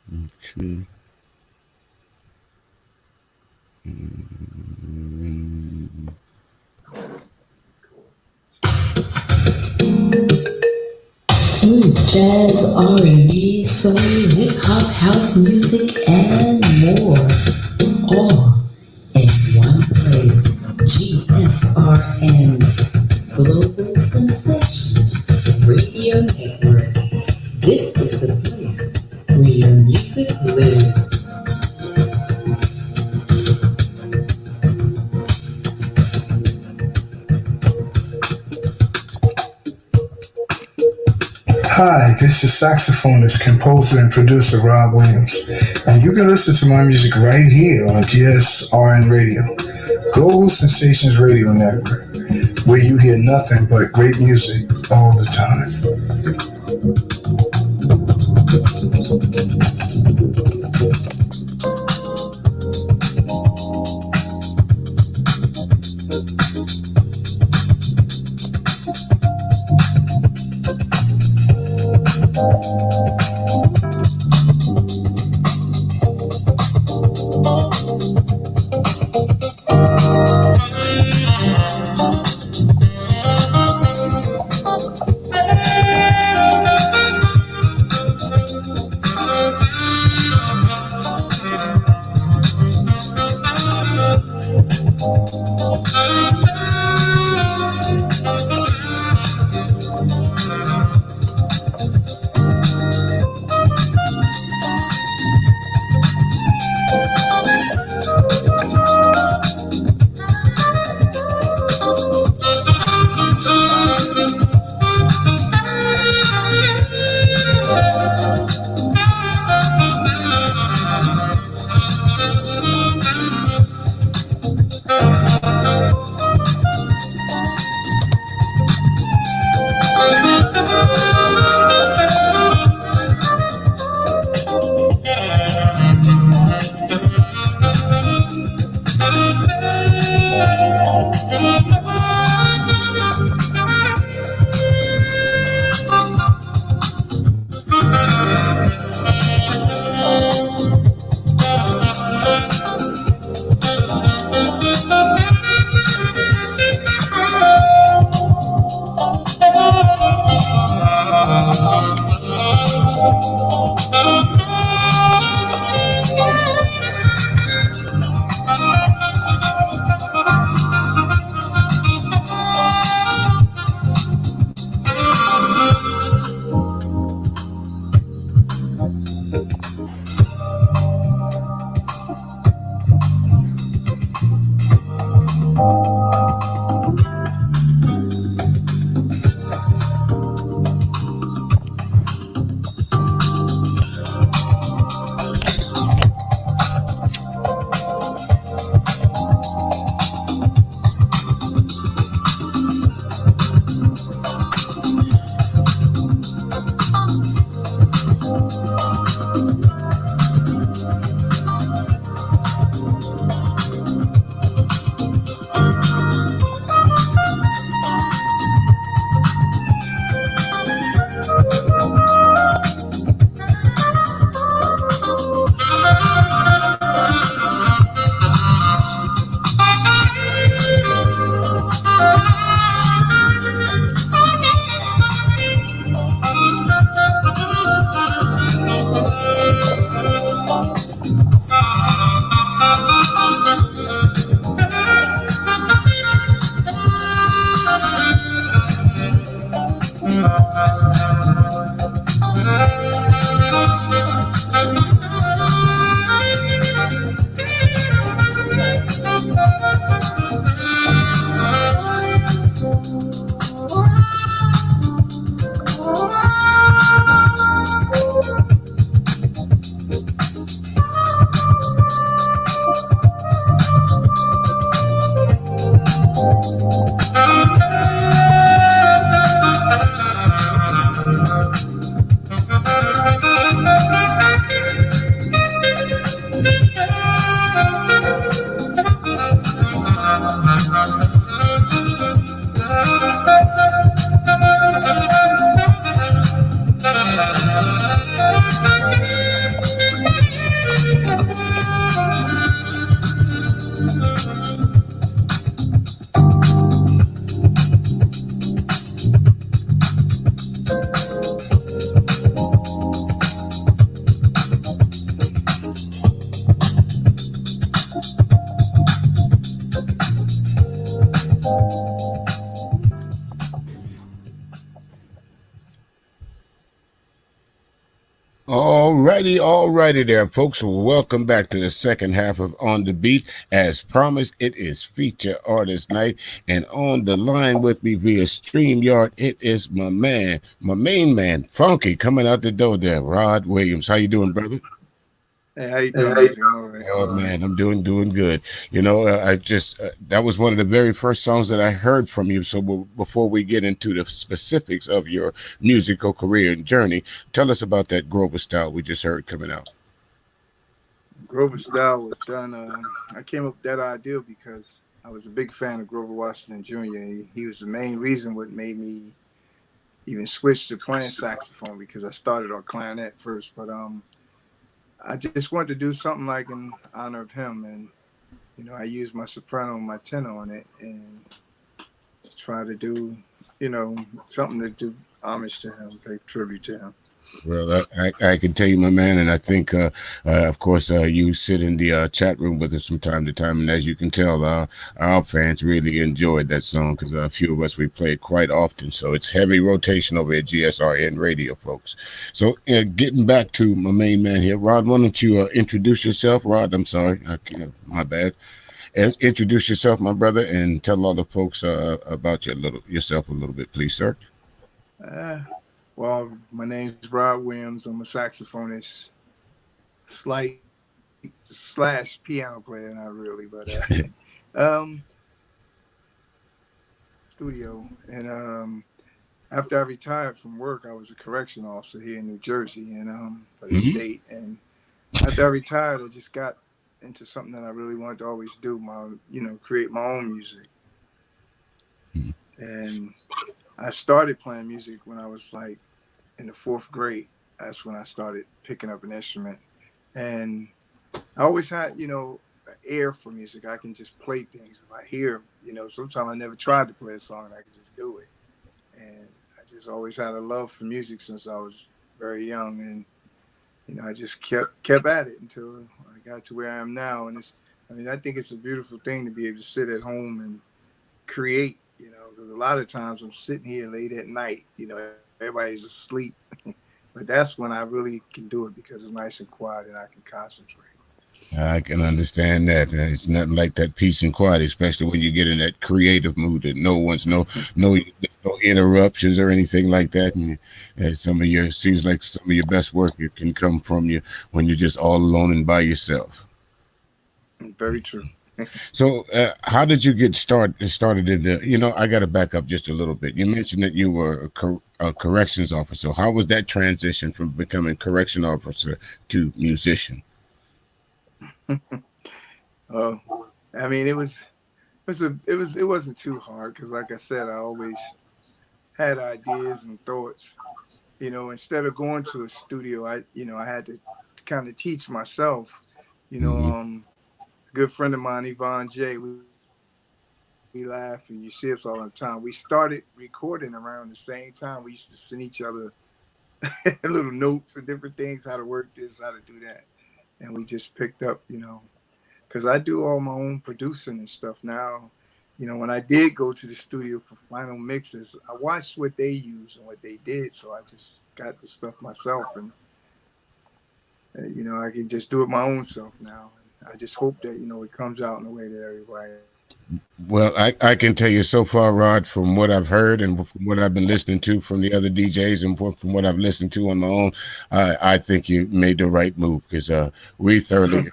Okay. Mm. Smooth jazz, R&B, soul, hip hop, house music, and more. All in one place. GSRN Global Sensations Radio Network. This is the place where your music lives. Hi, this is saxophonist, composer, and producer Rob Williams, and you can listen to my music right here on GSRN Radio, Global Sensations Radio Network, where you hear nothing but great music all the time. All righty there, folks. Welcome back to the second half of On the Beat. As promised, it is feature artist night, and on the line with me via StreamYard, it is my man, my main man, Funky, coming out the door there, Rod Williams. How you doing, brother? Hey, how you doing, Music? I'm all right. Oh man, I'm doing good. I just that was one of the very first songs that I heard from you. So before we get into the specifics of your musical career and journey, tell us about that Grover style we just heard coming out. Grover Style was done. I came up with that idea because I was a big fan of Grover Washington Jr. He was the main reason what made me even switch to playing saxophone because I started on clarinet first. But I just wanted to do something like in honor of him, and I used my soprano and my tenor on it, and to try to do something to do homage to him, pay tribute to him. Well, I can tell you, my man, and I think, of course, you sit in the chat room with us from time to time, and as you can tell, our fans really enjoyed that song because a few of us we play it quite often, so it's heavy rotation over at GSRN Radio, folks. So, getting back to my main man here, Rod, why don't you introduce yourself, Rod? I'm sorry, my bad. Introduce yourself, my brother, and tell all the folks about yourself a little bit, please, sir. Uh, well, my name's Rod Williams. I'm a saxophonist, slight slash piano player, not really, but studio. And after I retired from work, I was a correction officer here in New Jersey, and for the state. And after I retired, I just got into something that I really wanted to always do, create my own music. And I started playing music when I was like in the 4th grade. That's when I started picking up an instrument. And I always had, an ear for music. I can just play things. If I hear, sometimes I never tried to play a song and I could just do it. And I just always had a love for music since I was very young. And, I just kept at it until I got to where I am now. And I think it's a beautiful thing to be able to sit at home and create, because a lot of times I'm sitting here late at night, everybody's asleep. But that's when I really can do it because it's nice and quiet and I can concentrate. I can understand that. It's nothing like that peace and quiet, especially when you get in that creative mood that no interruptions or anything like that. And seems like some of your best work can come from you when you're just all alone and by yourself. Very true. So, how did you get started in the? I got to back up just a little bit. You mentioned that you were a corrections officer. How was that transition from becoming correction officer to musician? Oh, it wasn't too hard because, like I said, I always had ideas and thoughts. Instead of going to a studio, I had to kind of teach myself. A good friend of mine, Yvonne J. We laugh and you see us all the time. We started recording around the same time. We used to send each other little notes and different things, how to work this, how to do that. And we just picked up, because I do all my own producing and stuff now. When I did go to the studio for final mixes, I watched what they used and what they did. So I just got the stuff myself and, I can just do it my own self now. I just hope that, it comes out in a way that everybody. Well, I can tell you so far, Rod, from what I've heard and from what I've been listening to from the other DJs and from what I've listened to on my own, I think you made the right move because we thoroughly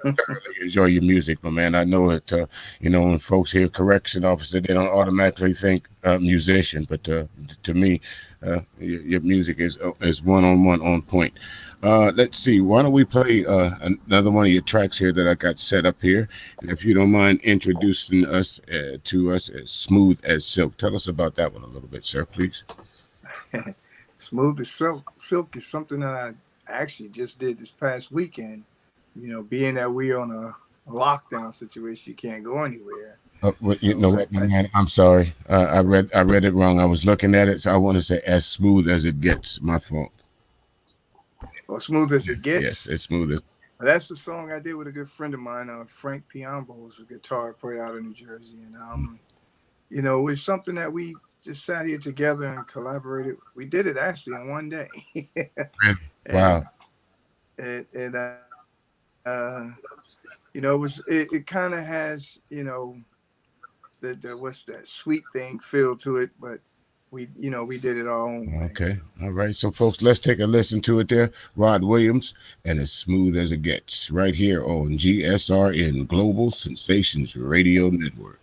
enjoy your music, my man. I know it, when folks hear correction officer, they don't automatically think musician, but to me, your music is one-on-one on point. Let's see. Why don't we play another one of your tracks here that I got set up here? And if you don't mind introducing us to us as Smooth as Silk. Tell us about that one a little bit, sir, please. Smooth as Silk. Silk is something that I actually just did this past weekend. Being that we're on a lockdown situation, you can't go anywhere. You know what, man? I'm sorry. I read it wrong. I was looking at it, so I want to say as smooth as it gets. My fault. Or Smooth as It Gets. Yes, it's smooth. That's the song I did with a good friend of mine, Frank Piombo, who's a guitar player out of New Jersey. And, it's something that we just sat here together and collaborated. We did it actually in one day. Wow. and it kind of has, the what's that sweet thing feel to it, but we did it our own way. Okay. All right. So, folks, let's take a listen to it there. Rod Williams and As Smooth as It Gets right here on GSRN Global Sensations Radio Network.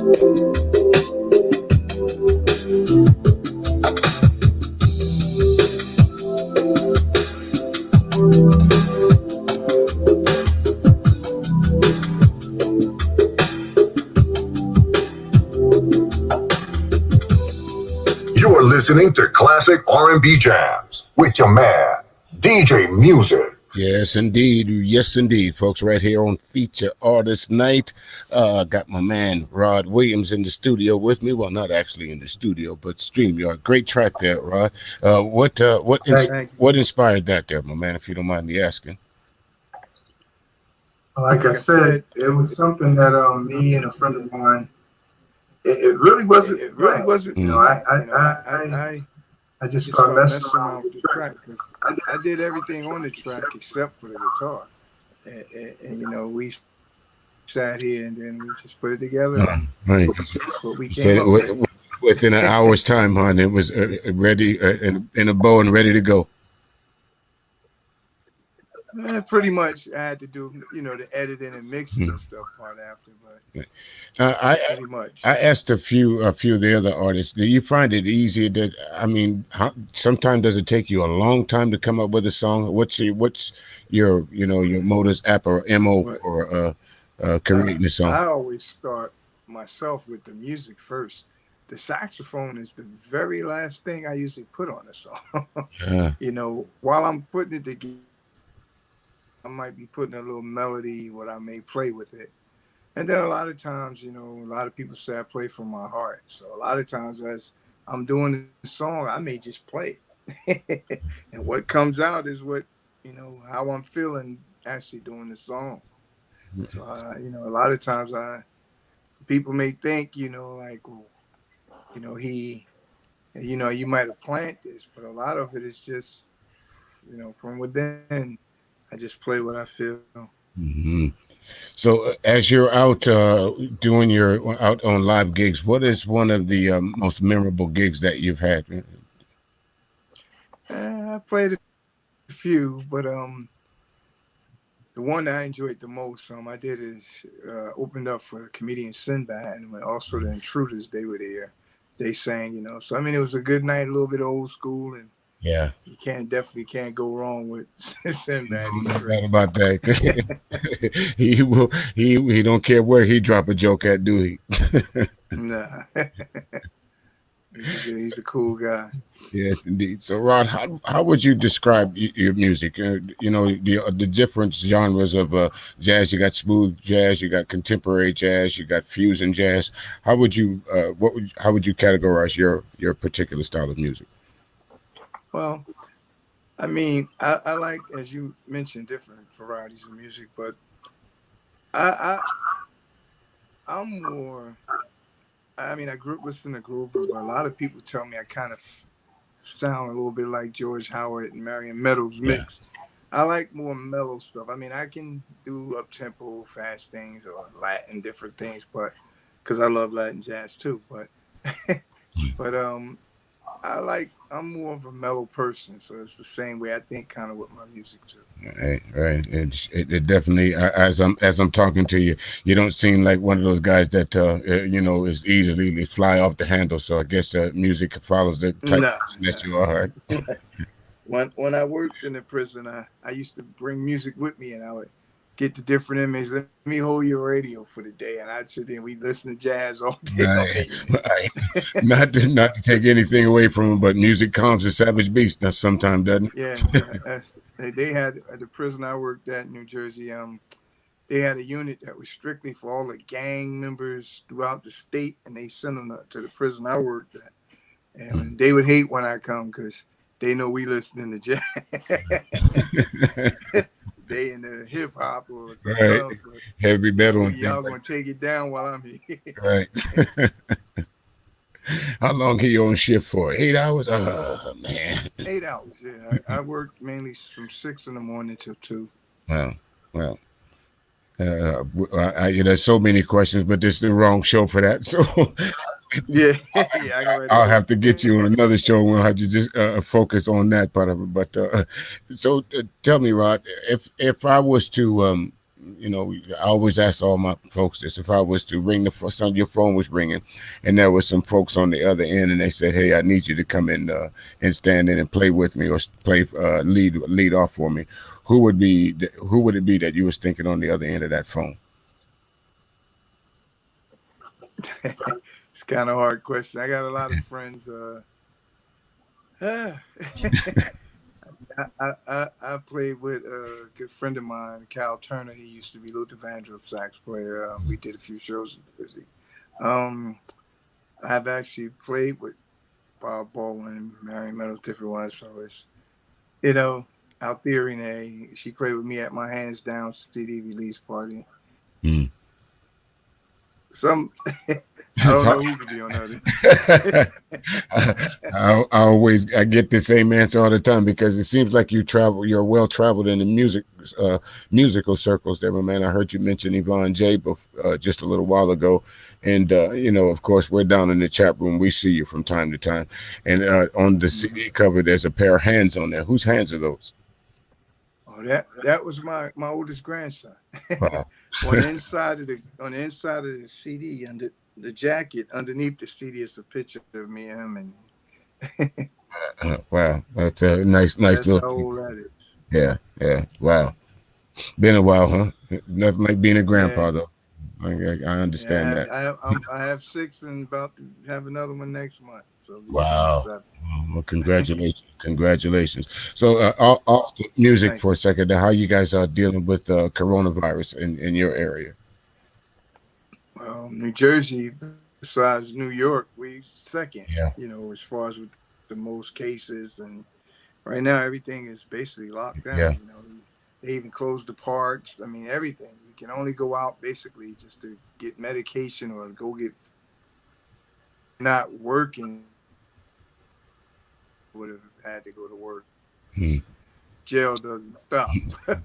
You're listening to Classic R&B Jams with your man, DJ Music. Yes, indeed. Yes, indeed, folks. Right here on Feature Artist Night. Got my man Rod Williams in the studio with me. Well, not actually in the studio, but StreamYard. Great track there, Rod. Thank you. What inspired that there, my man, if you don't mind me asking? Like I Like I said, said, it was something that me and a friend of mine. It really wasn't it really planned. wasn't Mm. planned. You know, I I just just started started messing messing around around with with the the track. track because I did I did everything on the track except for the guitar. And, you know, we sat here and then we just put it together, and Right. that's what we You said came it up with. within an hour's time, hon. It was ready in a bow and ready to go. Pretty much, I had to do, you know, the editing and mixing Mm. and stuff part after, but Uh, I pretty much. I asked a few of the other artists. Do you find it easier that I mean, sometimes does it take you a long time to come up with a song? What's your your modus app or mo But for uh, creating a song? I always start myself with the music first. The saxophone is the very last thing I usually put on a song. Uh, You know, while I'm putting it together, I might be putting a little melody, what I may play with it. And then a lot of times, you know, a lot of people say I play from my heart. So a lot of times as I'm doing the song, I may just play it. And what comes out is what, you know, how I'm feeling actually doing the song. So, you know, a lot of times people may think, you know, like, well, you know, you know, you might have planned this, but a lot of it is just, you know, from within. I just play what I feel. mhm. So as you're out doing your out on live gigs, what is one of the most memorable gigs that you've had? I played a few, but the one that I enjoyed the most, I did is opened up for comedian Sinbad, and when also the Intruders, they were there. They sang, you know. So I mean, it was a good night, a little bit old school, and Yeah. you definitely can't go wrong with Sinbad. He's No doubt great. about that. He don't care where he drop a joke at, do he? Nah, he's a cool guy. Yes, indeed. So, Rod, how would you describe your music? The different genres of jazz. You got smooth jazz, you got contemporary jazz, you got fusion jazz. How would you categorize your particular style of music? Well, I mean, I like, as you mentioned, different varieties of music, but I I'm more. I mean, I grew up listening to Grover, but a lot of people tell me I kind of sound a little bit like George Howard and Marion Meadows Yeah. mix. I like more mellow stuff. I mean, I can do up tempo, fast things or Latin different things, but because I love Latin jazz too. But but I'm more of a mellow person, so it's the same way I think kind of with my music too. Right, right. It definitely as I'm talking to you, you don't seem like one of those guys that is easily fly off the handle. So I guess music follows the type of Nah, person that you nah. are. When I worked in the prison, I used to bring music with me, and I would get the different inmates. Let me hold your radio for the day, and I'd sit there and we'd listen to jazz all day on the Right, unit. right. Not to take anything away from him, but music calms a savage beast. That sometimes doesn't. Yeah, they had at the prison I worked at in New Jersey. They had a unit that was strictly for all the gang members throughout the state, and they sent them to the prison I worked at. And they would hate when I come because they know we listening to jazz. They into hip hop or something Right, else, but heavy metal and things y'all like gonna take it down while I'm here. that. Right. How long he on shift for? 8 hours? Oh man. 8 hours. Yeah, I worked mainly from 6 in the morning till 2. Well, well. There's so many questions, but this is the wrong show for that. So Yeah, yeah, I got ready to I'll go. have to get you on another show. We'll have to just focus on that part of it. But tell me, Rod, if I was to I always ask all my folks this: if I was to ring your phone was ringing, and there was some folks on the other end, and they said, "Hey, I need you to come in and stand in and play with me, or play lead off for me," who would it be that you was thinking on the other end of that phone? It's kind of a hard question. I got a lot of friends. I, I played with a good friend of mine, Cal Turner. He used to be Luther Vandross sax player. We did a few shows in Jersey. I've actually played with Bob Baldwin, Marion Meadows, different ones. So it's, Althea Renee. She played with me at my Hands Down CD release party. Mm. Some I don't know who could be on that. I get the same answer all the time, because it seems like you're well traveled in the musical circles there, my man. I heard you mention Yvonne J just a little while ago, and of course, we're down in the chat room. We see you from time to time, and on the CD cover, there's a pair of hands on there. Whose hands are those? Oh, that was my oldest grandson. Wow. on the inside of the CD, under the jacket, underneath the CD, is a picture of me and him. And Wow, that's a nice that's little. how old that is. Yeah. Wow, been a while, huh? Nothing like being a grandpa, Yeah. though. I understand that. I have 6 and about to have another one next month. So Wow. 7. Well, congratulations. So off the music Thank for a second. How you guys are dealing with coronavirus in your area? Well, New Jersey, besides New York, we second. Yeah. As far as with the most cases, and right now everything is basically locked down. Yeah. They even closed the parks. I mean, everything. You can only go out basically just to get medication or go get. Not working. Would have had to go to work. Jail doesn't stop. But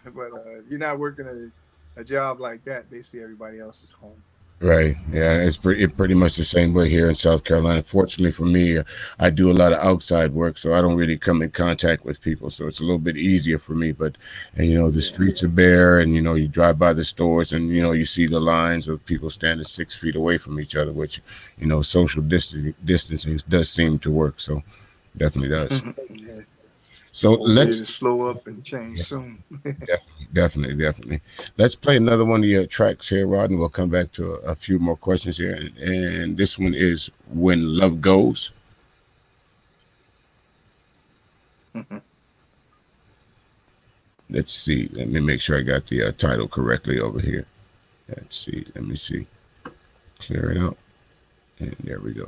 if you're not working a job like that, basically everybody else is home. Right. Yeah, it's pretty much the same way here in South Carolina. Fortunately for me, I do a lot of outside work, so I don't really come in contact with people. So it's a little bit easier for me. But the streets are bare, and you drive by the stores, and you see the lines of people standing 6 feet away from each other, which social distancing does seem to work. So definitely does. Yeah. So let's slow up and change soon. Definitely. Let's play another one of your tracks here, Rod, and we'll come back to a few more questions here. And this one is "When Love Goes." Let's see. Let me make sure I got the title correctly over here. Let's see. Let me see. Clear it out. And there we go.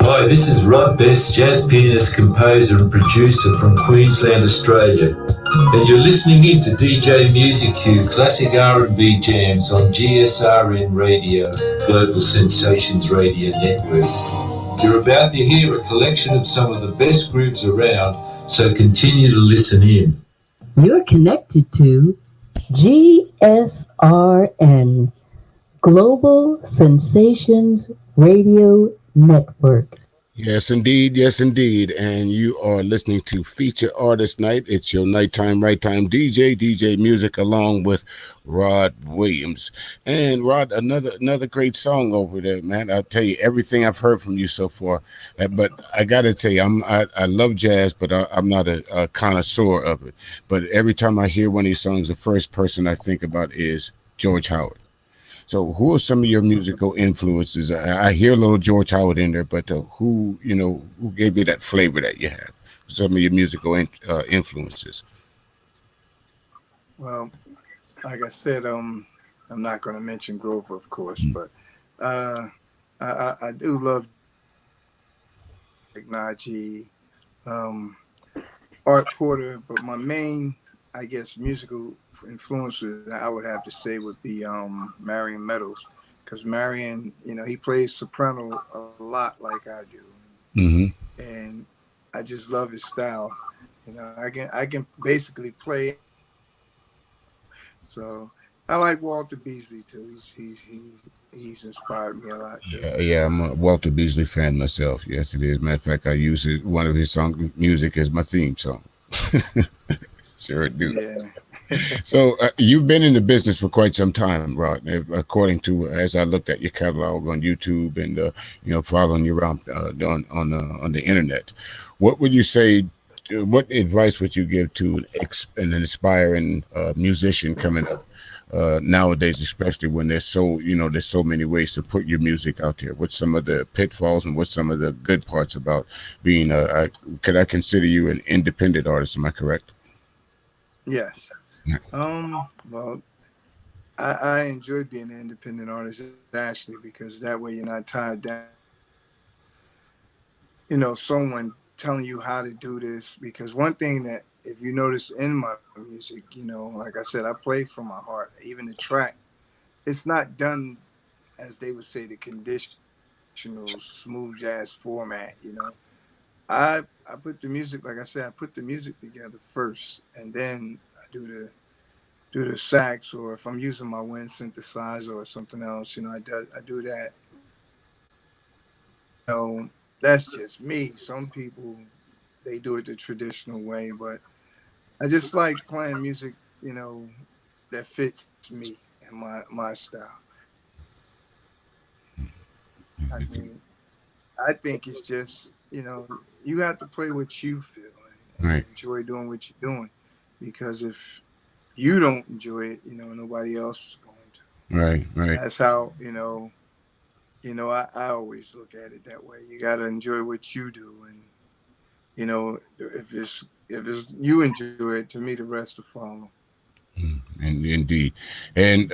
Hi, this is Rod Best, jazz pianist, composer and producer from Queensland, Australia. And you're listening in to DJ Music Q Classic R&B Jams on GSRN Radio, Global Sensations Radio Network. You're about to hear a collection of some of the best grooves around, so continue to listen in. You're connected to GSRN, Global Sensations Radio Network. Yes, indeed. Yes, indeed. And you are listening to Feature Artist Night. It's your nighttime, right time DJ Music, along with Rod Williams. And Rod, another great song over there, man. I'll tell you everything I've heard from you so far. But I got to tell you, I love jazz, but I'm not a connoisseur of it. But every time I hear one of these songs, the first person I think about is George Howard. So, who are some of your musical influences? I hear a little George Howard in there, but who gave you that flavor that you have? Some of your musical influences. Well, like I said, I'm not going to mention Grover, of course, but uh, I do love Najee, um, Art Porter, but my main, I guess, musical influences I would have to say would be Marion Meadows, because Marion, he plays soprano a lot like I do, Mm-hmm. and I just love his style. I can basically play. So I like Walter Beasley too. He's inspired me a lot too. Yeah, I'm a Walter Beasley fan myself. Yes, it is. Matter of fact, I use one of his song music as my theme song. Sure do. Yeah. So you've been in the business for quite some time, Rod. According to as I looked at your catalog on YouTube and following you around on the internet, what would you say? What advice would you give to an aspiring musician coming up nowadays, especially when there's so many ways to put your music out there? What's some of the pitfalls and what's some of the good parts about being could I consider you an independent artist? Am I correct? Yes. Well, I enjoy being an independent artist actually because that way you're not tied down. Someone telling you how to do this. Because one thing that if you notice in my music, like I said, I play from my heart. Even the track, it's not done as they would say the conditional smooth jazz format. I put the music, like I said, I put the music together first, and then I do the sax, or if I'm using my wind synthesizer or something else, I do that. That's just me. Some people they do it the traditional way, but I just like playing music, that fits me and my style. I mean, I think it's just, you have to play what you feel and Right, enjoy doing what you're doing. Because if you don't enjoy it, nobody else is going to. right, right. That's how, I always look at it that way. You got to enjoy what you do. And, if it's you enjoy it, to me, the rest will follow. And indeed, and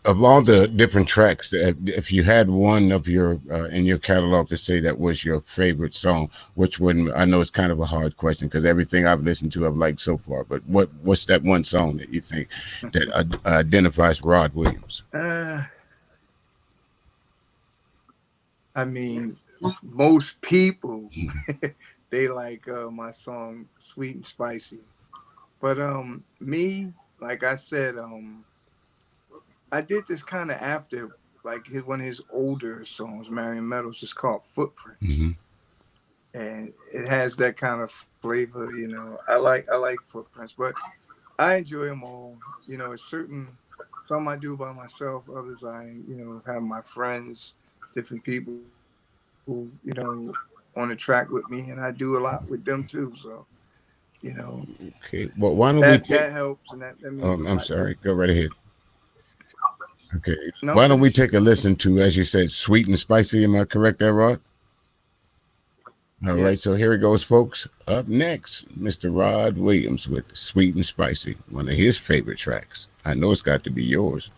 of all the different tracks, if you had one of your in your catalog to say that was your favorite song, which one? I know it's kind of a hard question because everything I've listened to I've liked so far. But what's that one song that you think that identifies Rod Williams? I mean, most people they like my song "Sweet and Spicy," but me, like I said, I did this kind of after like one of his older songs, Marion Meadows. It's called "Footprints," Mm-hmm. and it has that kind of flavor. I like Footprints, but I enjoy them all. It's certain. Some I do by myself, others I have my friends, different people who on the track with me, and I do a lot with them too. So you know Okay. Well, why don't we that take? that helps, and that means a I'm lot too. sorry. Go right ahead. Okay. No, Why don't we finish. take a listen to, as you said, "Sweet and Spicy"? Am I correct there, Rod? All right, so Yes. here it goes, folks. Up next, Mr. Rod Williams with Sweet and Spicy, one of his favorite tracks. I know it's got to be yours.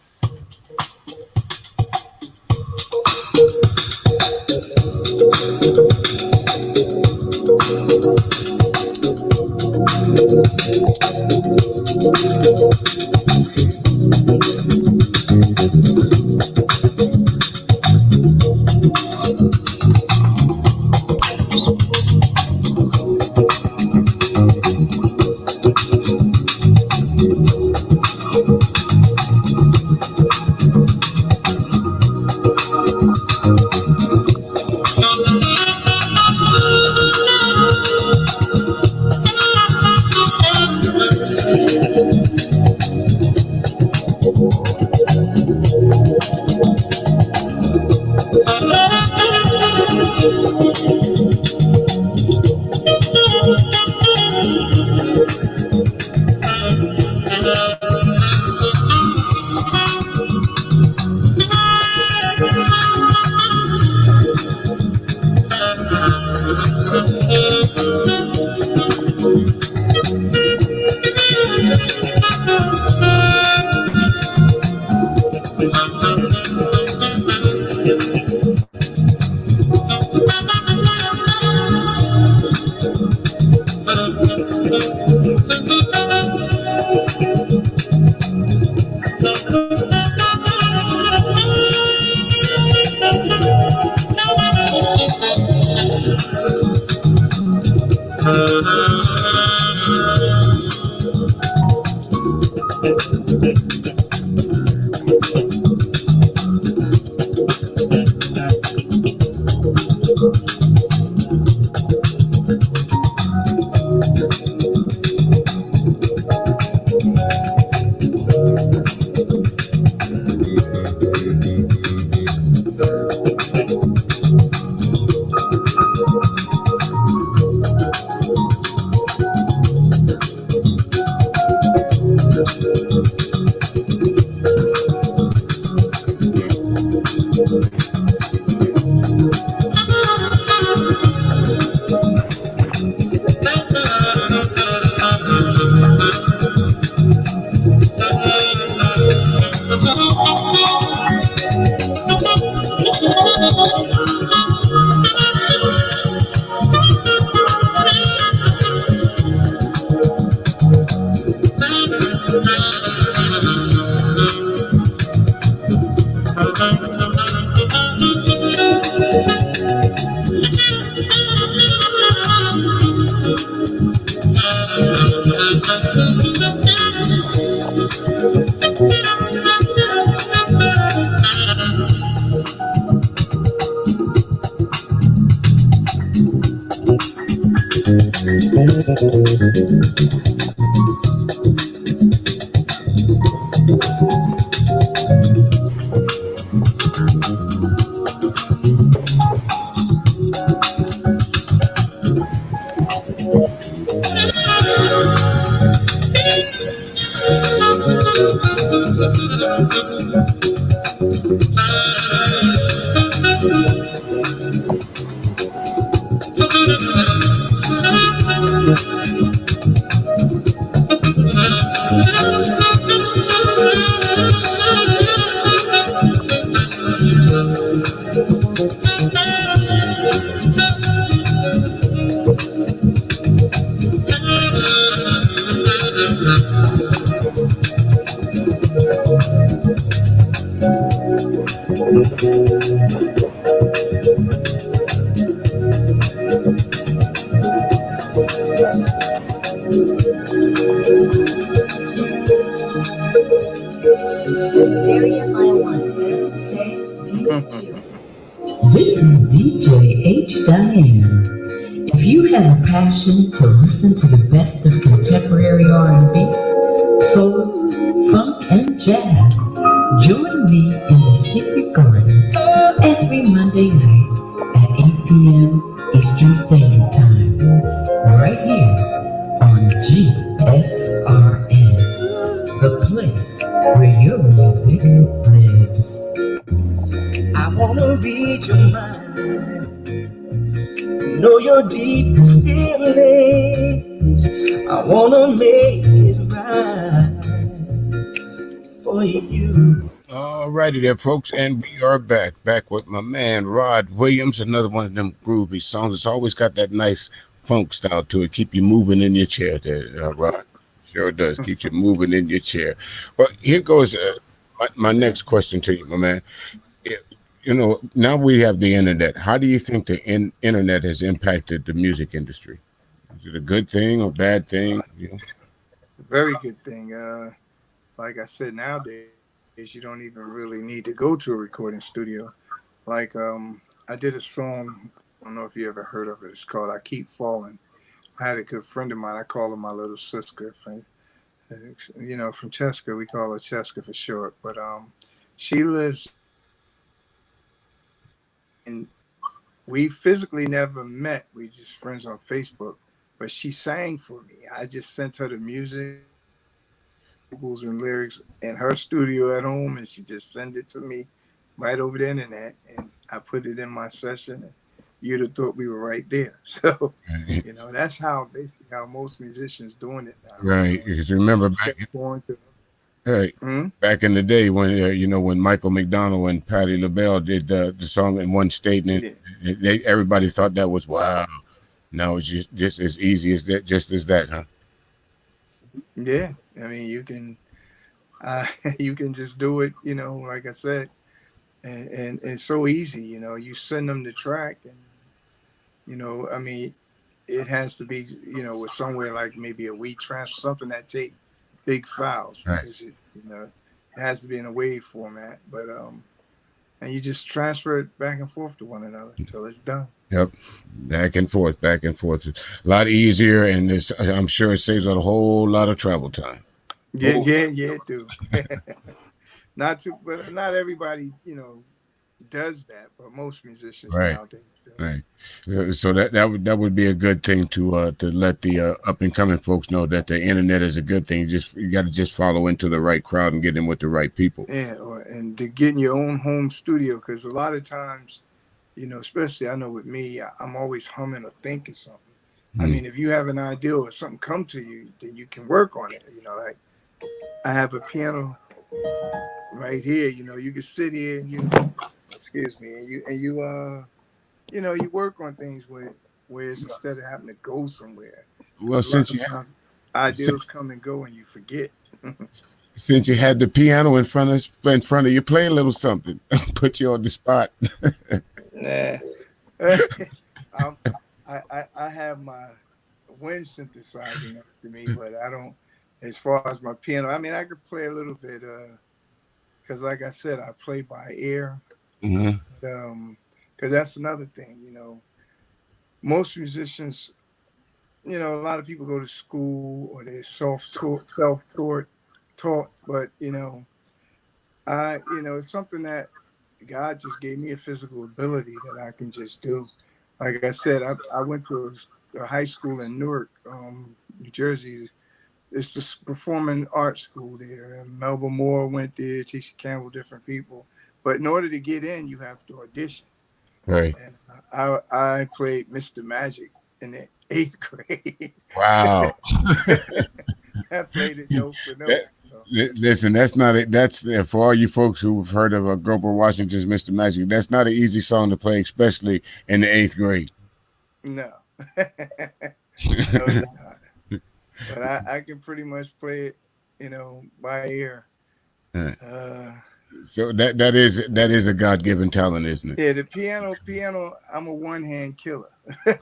This is DJ H. Diane. If you have a passion to listen to the best of contemporary R&B, soul, funk, and jazz, join me in the Secret Garden every Monday night at 8 p.m. Eastern Standard Time, right here on GSRN, the place where your music lives. I wanna read your mind. know your deepest feelings. I wanna make it right for you. All righty there, folks, and we are back with my man Rod Williams. Another one of them groovy songs. It's always got that nice funk style to it. Keep you moving in your chair, there, Rod. Sure does. Keeps you moving in your chair. Well, here goes my next question to you, my man. It- now we have the internet. How do you think the internet has impacted the music industry? Is it a good thing or bad thing? Very good thing. Like I said, nowadays you don't even really need to go to a recording studio. Like I did a song. I don't know if you ever heard of it. It's called "I Keep Falling." I had a good friend of mine. I call her my little sister. From Cheska. We call her Cheska for short. But she lives in. We physically never met. We just friends on Facebook. But she sang for me. I just sent her the music, vocals and lyrics in her studio at home, and she just sent it to me right over the internet, and I put it in my session. And you'd have thought we were right there. So, that's how basically how most musicians doing it now. Right. Because remember Instead of going to, right, hmm? back in the day when when Michael McDonald and Patti LaBelle did the song in one statement, Yeah, everybody thought that was wow. No, it's just as easy as that, just as that, huh? yeah. I mean, you can just do it. Like I said, and it's so easy. You send them the track, and I mean, it has to be with somewhere like maybe a wheat transfer, something that take big files Right. because it has to be in a wave format. But and you just transfer it back and forth to one another until it's done. Yep. Back and forth, back and forth. A lot easier, and this I'm sure it saves a whole lot of travel time. Yeah, Oh, yeah, yeah, it do. But not everybody does that, but most musicians right. nowadays do. Right. So that would be a good thing to let the up and coming folks know that the internet is a good thing. You got to just follow into the right crowd and get in with the right people. Yeah, and to get in your own home studio, because a lot of times, especially I know with me, I'm always humming or thinking something. I Hmm. mean, if you have an idea or something come to you, then you can work on it. Like I have a piano right here. You can sit here and excuse me, you work on things whereas instead of having to go somewhere, Well, because a lot of times ideas come and go and you forget. since you had the piano in front of you, play a little something. Put you on the spot. Nah. I'm, I have my wind synthesizer next to me, but I don't. As far as my piano, I mean, I could play a little bit, because like I said, I play by ear. Mhm. Because that's another thing, most musicians, a lot of people go to school or they're taught, but it's something that God just gave me a physical ability that I can just do. Like I said, I went to a high school in Newark, New Jersey. It's the performing arts school there. And Melba Moore went there, Tisha Campbell, different people. But in order to get in, you have to audition. Right. And I played Mr. Magic in the eighth grade. Wow. I played it note for note. That, So listen, that's not it. That's for all you folks who've heard of Grover Washington's Mr. Magic. That's not an easy song to play, especially in the eighth grade. no, no, it's not. But I can pretty much play it, by ear. Uh, So that is a God given talent, isn't it? yeah, the piano. I'm a one hand killer. Uh,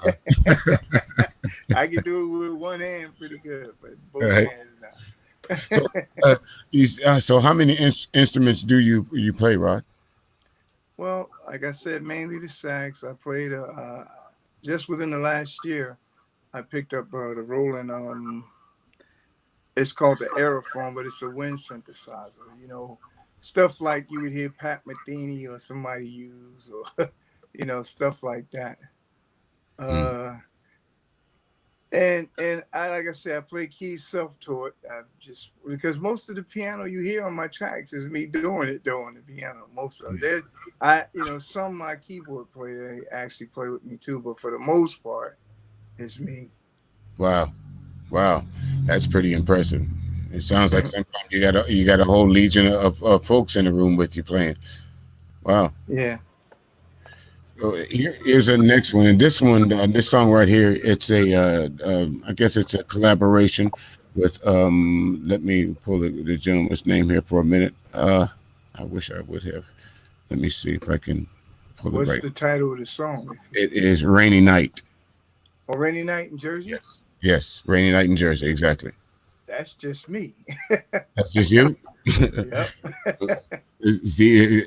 I can do it with one hand pretty good, but all both right. hands So, now. so how many instruments do you play, Rod? Well, like I said, mainly the sax. I played just within the last year. I picked up the Roland. It's called the Aerophone, but it's a wind synthesizer. Stuff like you would hear Pat Metheny or somebody use, or stuff like that. Mm. Uh, And I, like I said, I play keys self-taught. I just because most of the piano you hear on my tracks is me doing it though on the piano. Most of it, some of my keyboard player they actually play with me too, but for the most part, it's me. Wow, wow, that's pretty impressive. It sounds like sometimes you got a whole legion of folks in the room with you playing. Wow. Yeah. So here's the next one, and this one, this song right here, it's a, I guess it's a collaboration with. Let me pull the gentleman's name here for a minute. I wish I would have. Let me see if I can pull it What's right. the title of the song? It is "Rainy Night." Oh, Rainy Night in Jersey? Yes. Yes, "Rainy Night in Jersey." Exactly. That's just me. That's just you. Yep. See,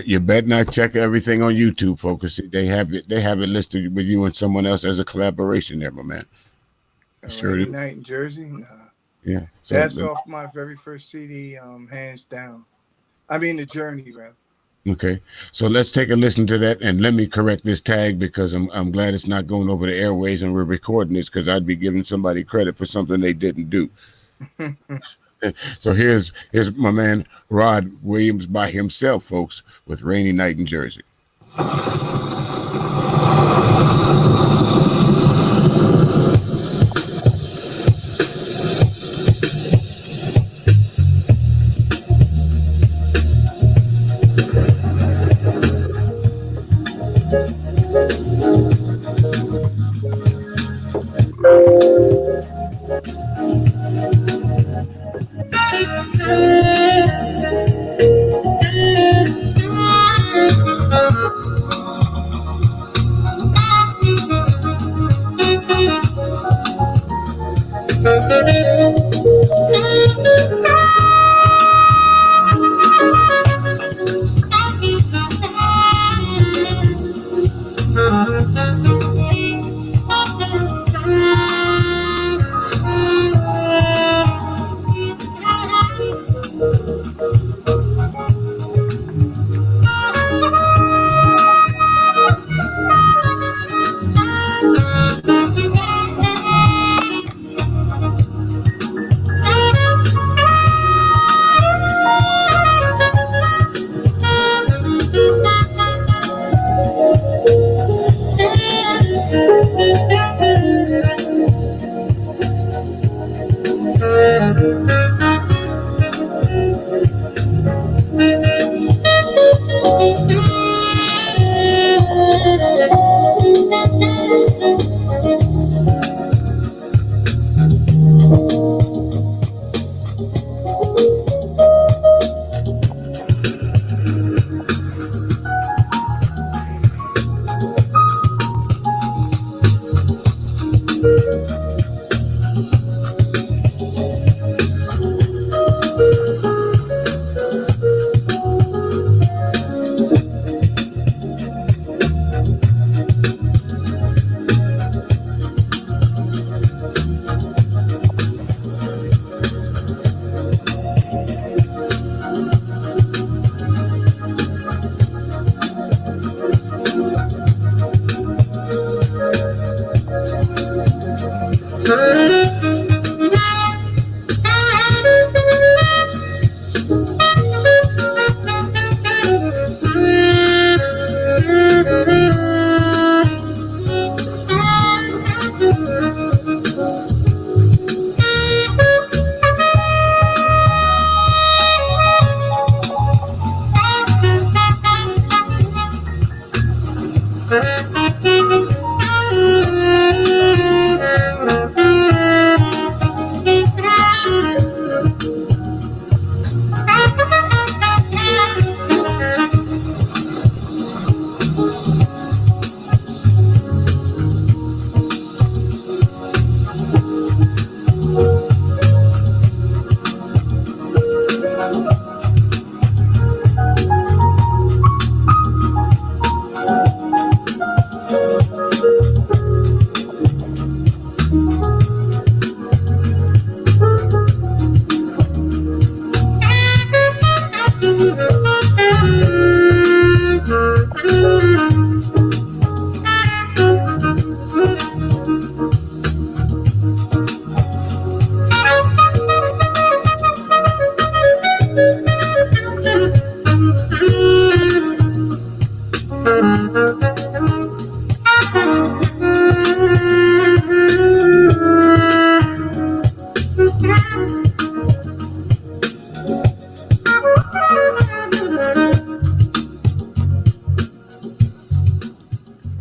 you better not check everything on YouTube, folks. They have it. They have it listed with you and someone else as a collaboration there, my man. Sure Rainy do. Night in Jersey? Nah. Yeah. So That's off my very first CD, hands down. I mean, The Journey, rather. okay. So let's take a listen to that, and let me correct this tag because I'm glad it's not going over the airways and we're recording this because I'd be giving somebody credit for something they didn't do. So here's my man Rod Williams by himself, folks, with "Rainy Night in Jersey."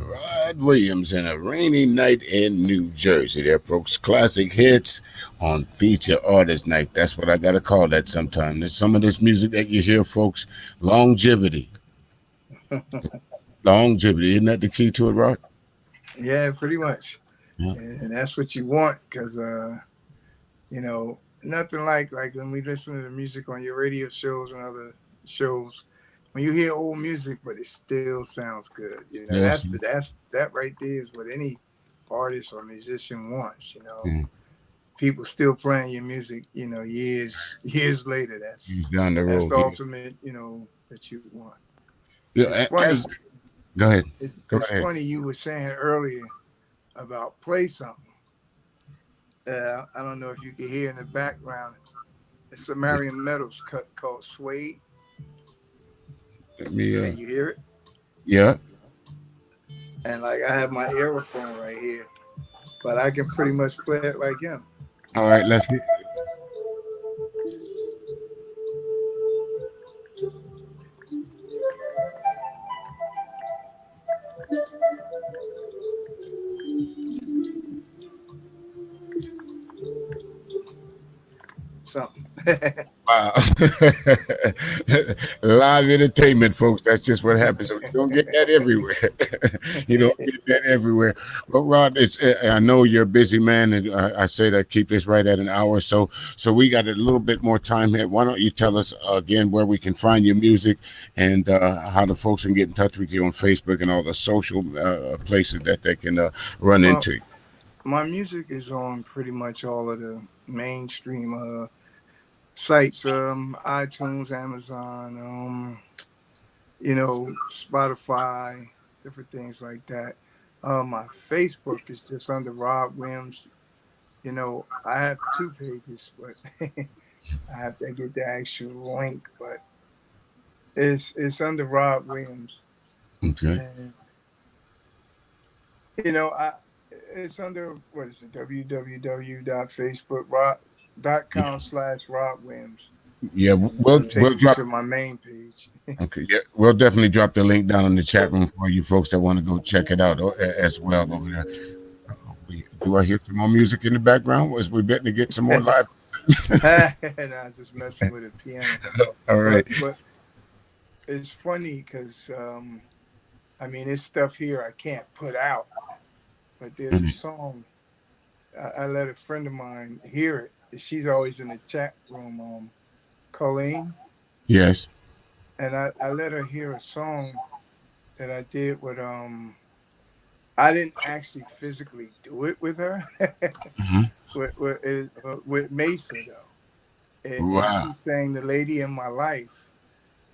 Rod Williams and a rainy night in New Jersey. There, folks. Classic hits on feature artist night. That's what I gotta call that sometime. There's some of this music that you hear, folks. Longevity. Longevity. Isn't that the key to it, Rod? Yeah, pretty much. Yeah. And that's what you want because, nothing like when we listen to the music on your radio shows and other shows, when you hear old music, but it still sounds good. Yes. That right there is what any artist or musician wants. Mm. People still playing your music, years later. He's down the That's road. the Yeah. ultimate, that you want. Yeah, It's funny. go ahead. Go It's ahead. funny you were saying earlier about play something. I don't know if you can hear in the background. It's a Marion Meadows cut called Suede. Let me. Can you hear it? Yeah. And like I have my earphone right here, but I can pretty much play it like him. All right. Let's get. Something. Wow. Live entertainment, folks. That's just what happens. So you don't get that everywhere. You don't get that everywhere. But Rod, I know you're a busy man, and I say that keep this right at an hour. So we got a little bit more time here. Why don't you tell us again where we can find your music and how the folks can get in touch with you on Facebook and all the social places that they can run Well, into? my music is on pretty much all of the mainstream sites, iTunes, Amazon, Spotify, different things like that. My Facebook is just under Rob Williams. I have two pages, but I have to get the actual link. But it's under Rob Williams, Okay. and I it's under what is it www.facebook.com/Rob Williams. Yeah, It'll we'll take you drop. to my main page. Okay, yeah, we'll definitely drop the link down in the chat room for you folks that want to go check it out as well over there. Do I hear some more music in the background? Was we betting to get some more live? And I was just messing with the piano. All right. But it's funny because it's stuff here I can't put out. But there's a song I let a friend of mine hear it. She's always in the chat room, Colleen. Yes. And I let her hear a song that I did with I didn't actually physically do it with her. Mhm. with Mesa though. And Wow. she sang "The Lady in My Life,"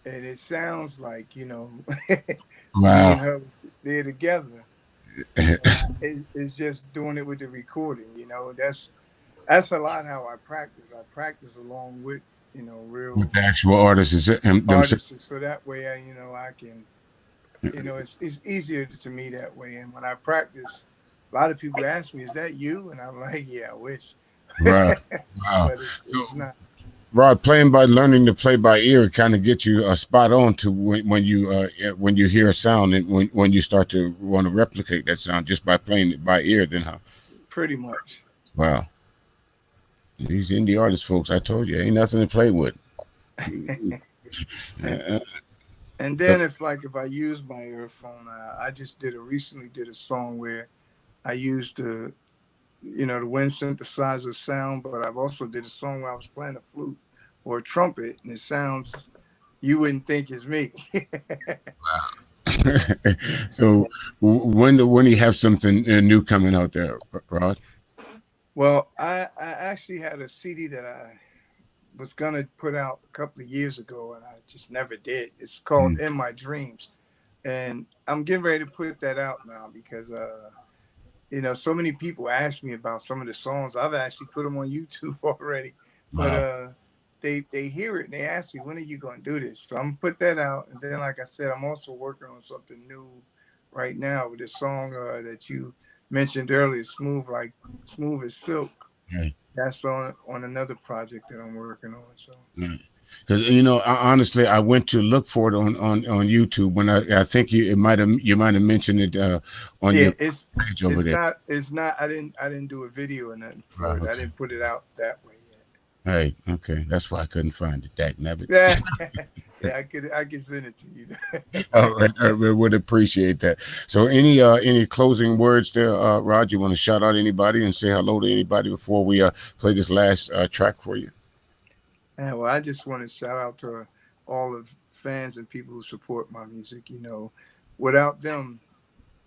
and it sounds like me Wow. and her there together. It's just doing it with the recording. That's a lot how I practice. I practice along with real With the actual artists themselves. artists, so that way I can it's easier to me that way. And when I practice, a lot of people ask me, "Is that you?" And I'm like, "Yeah, I wish." Wow. Wow. But it's not. Rod, playing by learning to play by ear kind of gets you spot on to when you hear a sound and when you start to want to replicate that sound just by playing it by ear. Then how? Pretty much. Wow. These indie artists, folks, I told you, ain't nothing to play with. And then if I use my earphone, I just recently did a song where I used the wind synthesizer sound, but I've also did a song where I was playing a flute or a trumpet, and it sounds you wouldn't think it's me. So when do you have something new coming out there, Rod? Well, I actually had a CD that I was gonna put out a couple of years ago, and I just never did. It's called "In My Dreams," and I'm getting ready to put that out now because so many people ask me about some of the songs. I've actually put them on YouTube already, Wow. but they hear it and they ask me, when are you going to do this? So I'm gonna put that out, and then like I said, I'm also working on something new right now with this song that you mentioned earlier, smooth as silk. Right. That's on another project that I'm working on. So Right. Because honestly, I went to look for it on YouTube when I think you might have mentioned it on yeah, your page over there. it's not. I didn't do a video or nothing for Right, it. I okay. didn't put it out that way Hey, okay. That's why I couldn't find it. That never. yet. Yeah, yeah, I could send it to you. All right, I would appreciate that. So, any closing words there, Rod? You want to shout out anybody and say hello to anybody before we play this last track for you? And well, I just want to shout out to all the fans and people who support my music. Without them,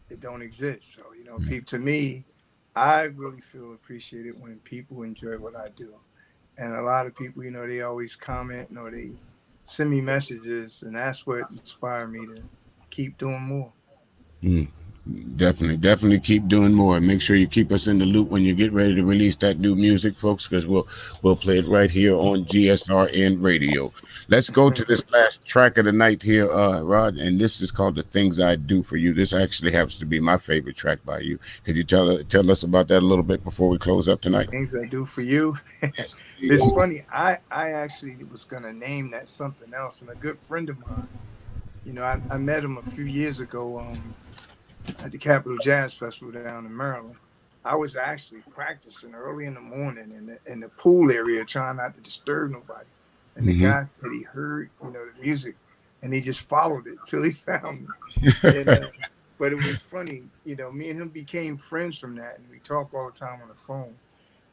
it don't exist. So people, to me, I really feel appreciated when people enjoy what I do. And a lot of people, they always comment or they send me messages, and that's what inspired me to keep doing more. Mm, definitely keep doing more. Make sure you keep us in the loop when you get ready to release that new music, folks, because we'll play it right here on GSRN Radio. Let's go to this last track of the night here, Rod, and this is called "The Things I Do for You." This actually happens to be my favorite track by you. Could you tell us about that a little bit before we close up tonight? Things I do for you. Yes. It's funny. I actually was gonna name that something else, and a good friend of mine, I met him a few years ago. At the Capitol Jazz Festival down in Maryland. I was actually practicing early in the morning in the pool area, trying not to disturb nobody. And the Mm-hmm. guy said he heard, the music, and he just followed it till he found me. And, but it was funny, me and him became friends from that, and we talk all the time on the phone.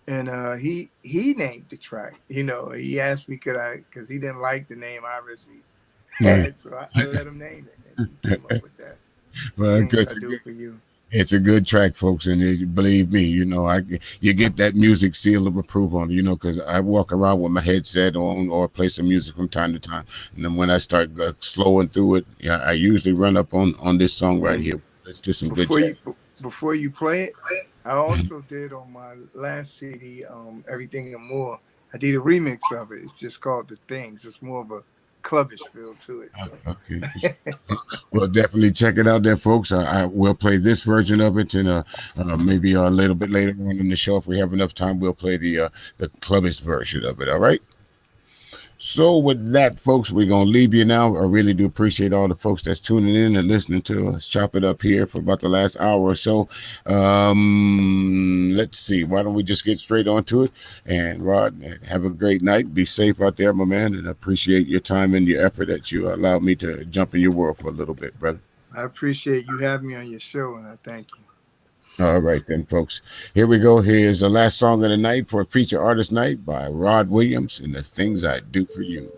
And he named the track. He asked me because he didn't like the name I obviously Right. had, so I let him name it, and he came up with that. The Well, things I do for you. it's a good track, folks, and believe me, you get that music seal of approval on, because I walk around with my headset on or play some music from time to time, and then when I start slowing through it, yeah, I usually run up on this song right And here. It's just some good before jazz. you before you play it, I also did on my last CD, Everything and More. I did a remix of it. It's just called The Things. It's more of a clubbish feel to it. So Okay. Well, definitely check it out there, folks. I will play this version of it, and maybe a little bit later on in the show, if we have enough time, we'll play the clubbish version of it. All right. So with that, folks, we're gonna leave you now. I really do appreciate all the folks that's tuning in and listening to us chop it up here for about the last hour or so. Let's see. Why don't we just get straight onto it? And Rod, have a great night. Be safe out there, my man, and appreciate your time and your effort that you allowed me to jump in your world for a little bit, brother. I appreciate you having me on your show, and I thank you. All right, then, folks. Here we go. Here's the last song of the night for Feature Artist Night by Rod Williams and The Things I Do for You.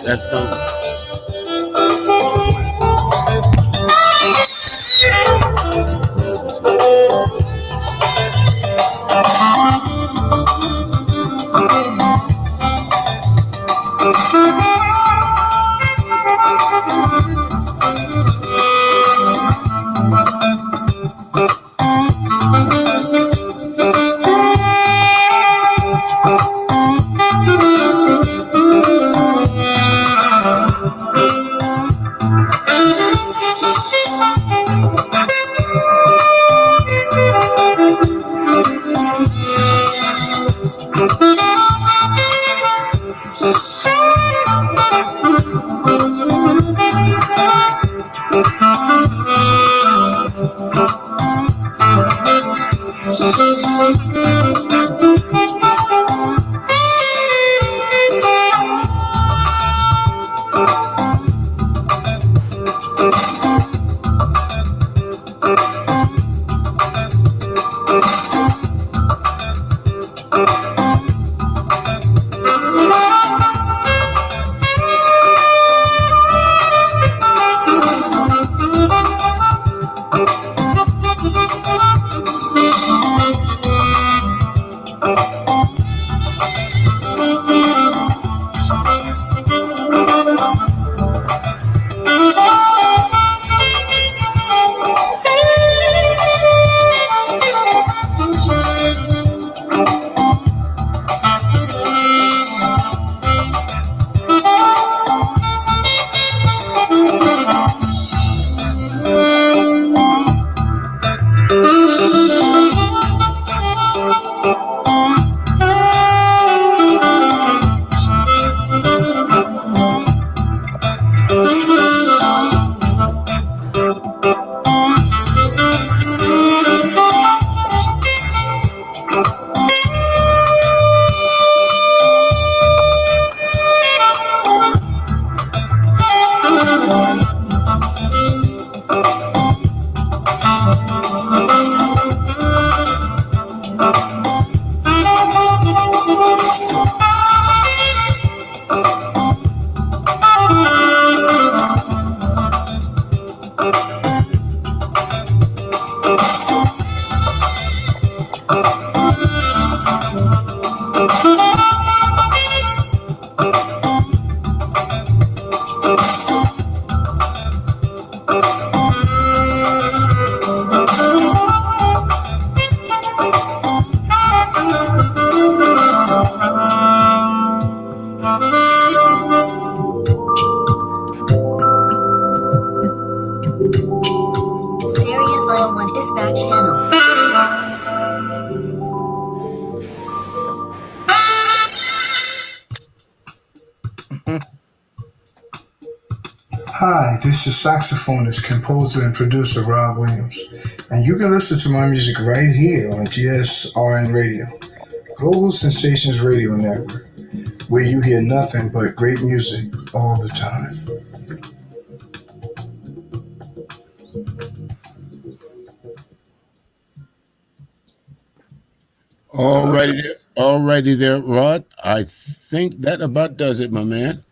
That's no. Hi, this is saxophonist, composer, and producer Rob Williams, and you can listen to my music right here on GSRN Radio, Global Sensations Radio Network, where you hear nothing but great music all the time. Alrighty there, alrighty there, Rod. I think that about does it, my man.